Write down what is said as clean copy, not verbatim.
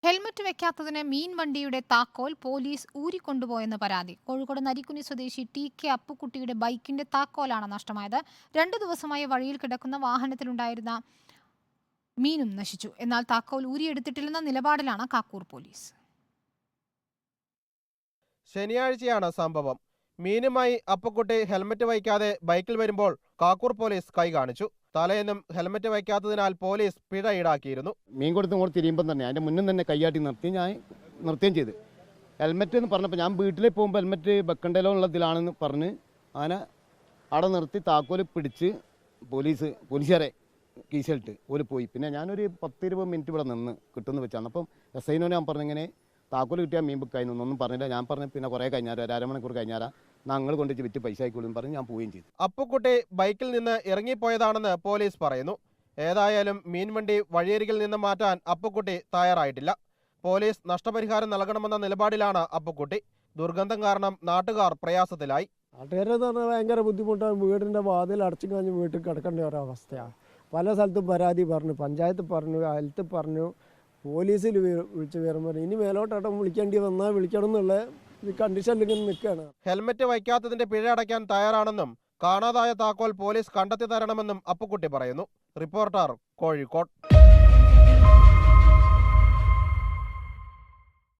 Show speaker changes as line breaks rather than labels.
Helmet വെക്കാത്തതിന് മീൻ വണ്ടിയുടെ താക്കോൽ police ഊരിക്കൊണ്ടുപോയെന്ന് പരാതി. കോഴിക്കോട് നരിക്കുനി സ്വദേശി ടി.കെ. അപ്പുക്കുട്ടിയുടെ ബൈക്കിന്റെ താക്കോലാണ് നഷ്ടമായത്. 2 ദിവസമായി വഴിയിൽ കിടക്കുന്ന വാഹനത്തിലുണ്ടായിരുന്ന മീനും നശിച്ചു. എന്നാൽ താക്കോൽ ഊരിയെടുത്തിട്ടില്ലെന്ന നിലപാടിലാണ് കാക്കൂർ പോലീസ്.
ശനിയാഴ്ചയാണ് സംഭവം. മീനുമായി അപ്പുക്കുട്ടി ഹെൽമറ്റ് വയ്ക്കാതെ ബൈക്കിൽ വരുമ്പോൾ കാക്കൂർ പോലീസ് കൈ കാണിച്ചു. തലേന്നും ഹെൽമറ്റ് വയ്ക്കാത്തതിനാൽ പോലീസ് പിഴ ഈടാക്കിയിരുന്നു.
മീൻ കൊടുത്ത് ഇങ്ങോട്ട് തിരിയുമ്പം തന്നെ അതിൻ്റെ മുന്നിൽ തന്നെ കൈയാട്ടി നിർത്തി ഞാൻ നിർത്തുകയും ചെയ്ത്. ഹെൽമറ്റ് എന്ന് പറഞ്ഞപ്പോൾ ഞാൻ വീട്ടിലേക്ക് പോകുമ്പോൾ ഹെൽമറ്റ് വെക്കണ്ടല്ലോ ഉള്ളതിലാണെന്ന് പറഞ്ഞ് അങ്ങനെ അവിടെ നിർത്തി താക്കോല് പിടിച്ച് പോലീസുകാരെ കീശലിട്ട് ഓല് പോയി. പിന്നെ ഞാനൊരു 10-20 മിനിറ്റ് ഇവിടെ നിന്ന് കിട്ടുമെന്ന് വെച്ചാണ്. അപ്പം SI ഞാൻ പറഞ്ഞിങ്ങനെ താക്കോല് കിട്ടിയാൽ മീൻ ബുക്കായിരുന്നു ഒന്നും പറഞ്ഞില്ല. ഞാൻ പറഞ്ഞു പിന്നെ കുറേ കഴിഞ്ഞാൽ ഒരു അരമണിക്കൂർ കഴിഞ്ഞാൽ ഞങ്ങൾ കൊണ്ടുവച്ച് വിറ്റ് പൈസ ആയിക്കോളും പറഞ്ഞ് ഞാൻ പോവുകയും ചെയ്തു.
അപ്പുക്കുട്ടി ബൈക്കിൽ നിന്ന് ഇറങ്ങിപ്പോയതാണെന്ന് പോലീസ് പറയുന്നു. ഏതായാലും മീൻവണ്ടി വഴിയരികിൽ നിന്ന് മാറ്റാൻ അപ്പുക്കുട്ടി തയ്യാറായിട്ടില്ല. പോലീസ് നഷ്ടപരിഹാരം നൽകണമെന്ന നിലപാടിലാണ് അപ്പുക്കുട്ടി. ദുർഗന്ധം കാരണം നാട്ടുകാർ പ്രയാസത്തിലായി.
നാട്ടുകാരെന്ന് പറഞ്ഞാൽ ഭയങ്കര ബുദ്ധിമുട്ടാണ്. വീടിൻ്റെ വാതിൽ അടച്ചു കഴിഞ്ഞ് വീട്ടിൽ കിടക്കേണ്ട ഒരവസ്ഥയാണ്. പല സ്ഥലത്തും പരാതി പറഞ്ഞു, പഞ്ചായത്ത് പറഞ്ഞു, ഹെൽത്ത് പറഞ്ഞു, പോലീസിൽ വിളിച്ച് വരുമ്പോൾ ഇനി മേലോട്ടം വിളിക്കേണ്ടി വന്നാൽ വിളിക്കണം എന്നുള്ള കണ്ടീഷനിൽ ഇങ്ങനെ നിൽക്കുകയാണ്.
ഹെൽമറ്റ് വയ്ക്കാത്തതിന്റെ പിഴ അടയ്ക്കാൻ തയ്യാറാണെന്നും കാണാതായ താക്കോൽ പോലീസ് കണ്ടെത്തി തരണമെന്നും അപ്പുക്കുട്ടി പറയുന്നു. റിപ്പോർട്ടർ, കോഴിക്കോട്.